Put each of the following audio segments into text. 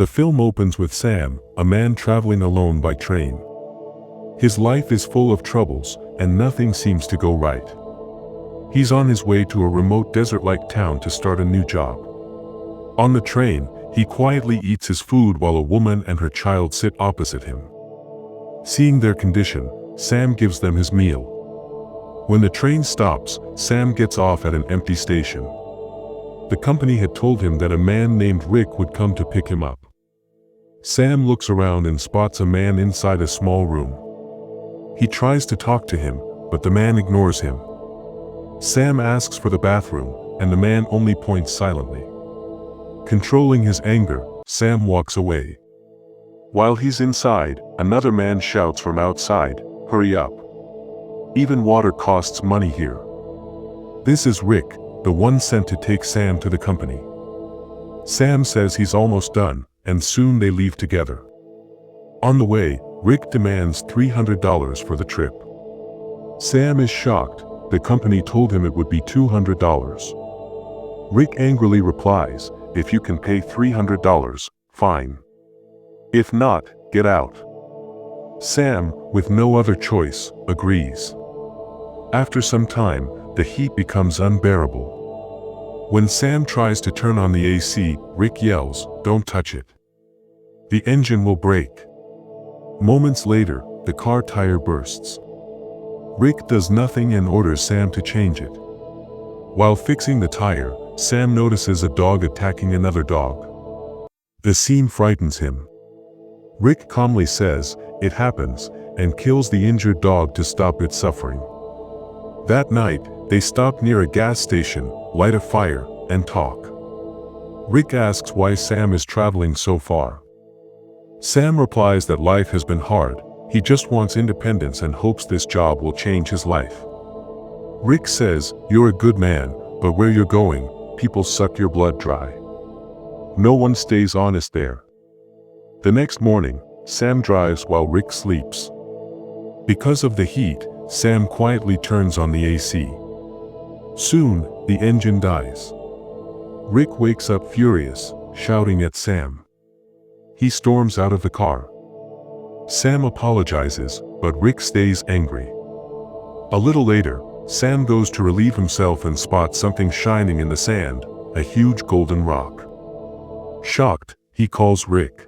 The film opens with Sam, a man traveling alone by train. His life is full of troubles, and nothing seems to go right. He's on his way to a remote desert-like town to start a new job. On the train, he quietly eats his food while a woman and her child sit opposite him. Seeing their condition, Sam gives them his meal. When the train stops, Sam gets off at an empty station. The company had told him that a man named Rick would come to pick him up. Sam looks around and spots a man inside a small room. He tries to talk to him, but the man ignores him. Sam asks for the bathroom, and the man only points silently. Controlling his anger, Sam walks away. While he's inside, another man shouts from outside, "Hurry up. Even water costs money here." This is Rick, the one sent to take Sam to the company. Sam says he's almost done, and soon they leave together. On the way, Rick demands $300 for the trip. Sam is shocked. The company told him it would be $200. Rick angrily replies, "If you can pay $300, fine. If not, get out." Sam, with no other choice, agrees. After some time, the heat becomes unbearable. When Sam tries to turn on the AC, Rick yells, "Don't touch it. The engine will break." Moments later, the car tire bursts. Rick does nothing and orders Sam to change it. While fixing the tire, Sam notices a dog attacking another dog. The scene frightens him. Rick calmly says, "It happens," and kills the injured dog to stop its suffering. That night, they stop near a gas station, light a fire, and talk. Rick asks why Sam is traveling so far. Sam replies that life has been hard, he just wants independence and hopes this job will change his life. Rick says, "You're a good man, but where you're going, people suck your blood dry. No one stays honest there." The next morning, Sam drives while Rick sleeps. Because of the heat, Sam quietly turns on the AC. Soon, the engine dies. Rick wakes up furious, shouting at Sam. He storms out of the car. Sam apologizes, but Rick stays angry. A little later, Sam goes to relieve himself and spots something shining in the sand, a huge golden rock. Shocked, he calls Rick.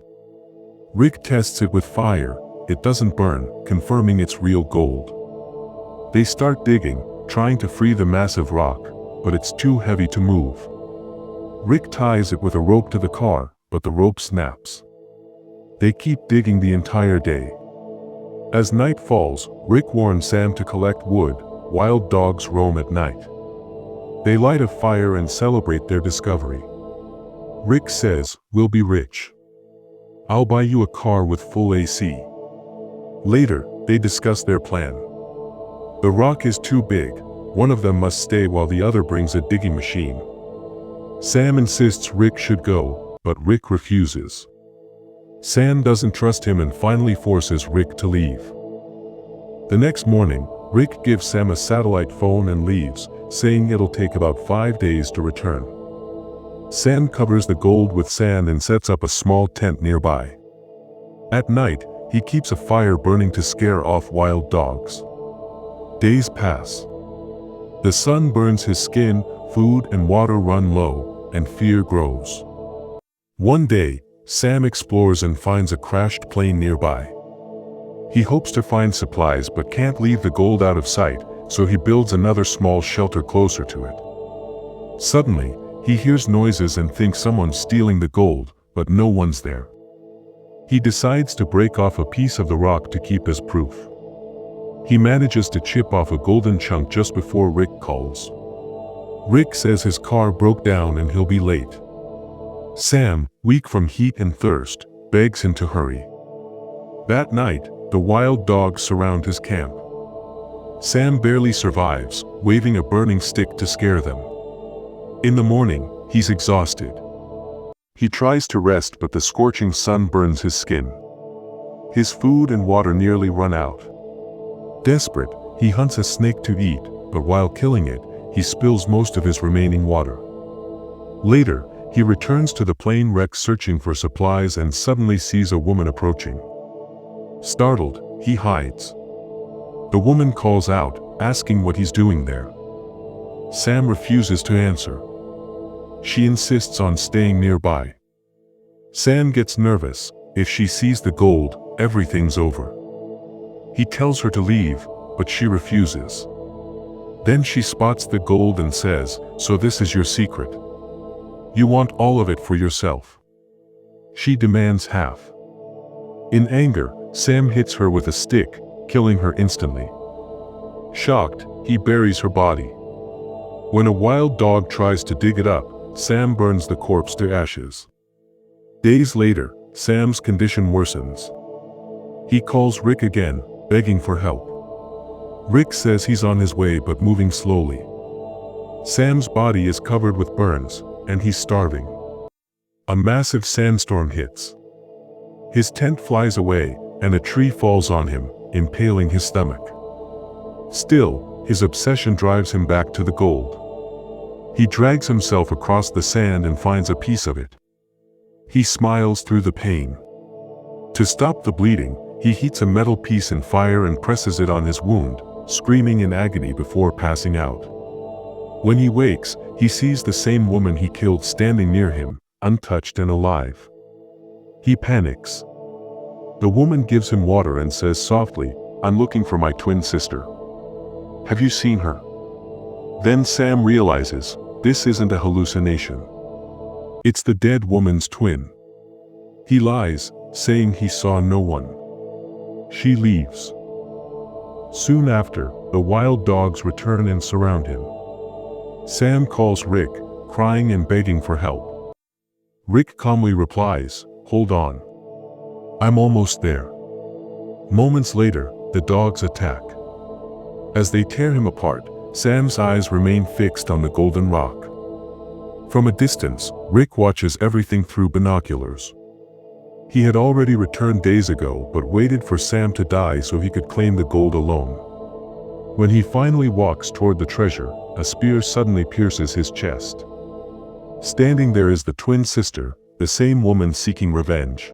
Rick tests it with fire. It doesn't burn, confirming it's real gold. They start digging, trying to free the massive rock, but it's too heavy to move. Rick ties it with a rope to the car, but the rope snaps. They keep digging the entire day. As night falls, Rick warns Sam to collect wood. Wild dogs roam at night. They light a fire and celebrate their discovery. Rick says, "We'll be rich. I'll buy you a car with full AC." Later, they discuss their plan. The rock is too big. One of them must stay while the other brings a digging machine. Sam insists Rick should go, but Rick refuses. Sam doesn't trust him and finally forces Rick to leave. The next morning, Rick gives Sam a satellite phone and leaves, saying it'll take about 5 days to return. Sam covers the gold with sand and sets up a small tent nearby. At night, he keeps a fire burning to scare off wild dogs. Days pass. The sun burns his skin, food and water run low, and fear grows. One day, Sam explores and finds a crashed plane nearby. He hopes to find supplies but can't leave the gold out of sight, so he builds another small shelter closer to it. Suddenly, he hears noises and thinks someone's stealing the gold, but no one's there. He decides to break off a piece of the rock to keep as proof. He manages to chip off a golden chunk just before Rick calls. Rick says his car broke down and he'll be late. Sam, weak from heat and thirst, begs him to hurry. That night, the wild dogs surround his camp. Sam barely survives, waving a burning stick to scare them. In the morning, he's exhausted. He tries to rest but the scorching sun burns his skin. His food and water nearly run out. Desperate, he hunts a snake to eat, but while killing it, he spills most of his remaining water. Later, He returns to the plane wreck searching for supplies and suddenly sees a woman approaching. Startled, he hides. The woman calls out, asking what he's doing there. Sam refuses to answer. She insists on staying nearby. Sam gets nervous. If she sees the gold, everything's over. He tells her to leave, but she refuses. Then she spots the gold and says, "So this is your secret. You want all of it for yourself." She demands half. In anger, Sam hits her with a stick, killing her instantly. Shocked, he buries her body. When a wild dog tries to dig it up, Sam burns the corpse to ashes. Days later, Sam's condition worsens. He calls Rick again, begging for help. Rick says he's on his way but moving slowly. Sam's body is covered with burns, and he's starving. A massive sandstorm hits. His tent flies away, and a tree falls on him, impaling his stomach. Still, his obsession drives him back to the gold. He drags himself across the sand and finds a piece of it. He smiles through the pain. To stop the bleeding, he heats a metal piece in fire and presses it on his wound, screaming in agony before passing out. When he wakes, he sees the same woman he killed standing near him, untouched and alive. He panics. The woman gives him water and says softly, "I'm looking for my twin sister. Have you seen her?" Then Sam realizes, this isn't a hallucination. It's the dead woman's twin. He lies, saying he saw no one. She leaves. Soon after, the wild dogs return and surround him. Sam calls Rick, crying and begging for help. Rick calmly replies, "Hold on. I'm almost there." Moments later, the dogs attack. As they tear him apart, Sam's eyes remain fixed on the golden rock. From a distance, Rick watches everything through binoculars. He had already returned days ago but waited for Sam to die so he could claim the gold alone. When he finally walks toward the treasure, a spear suddenly pierces his chest. Standing there is the twin sister, the same woman seeking revenge.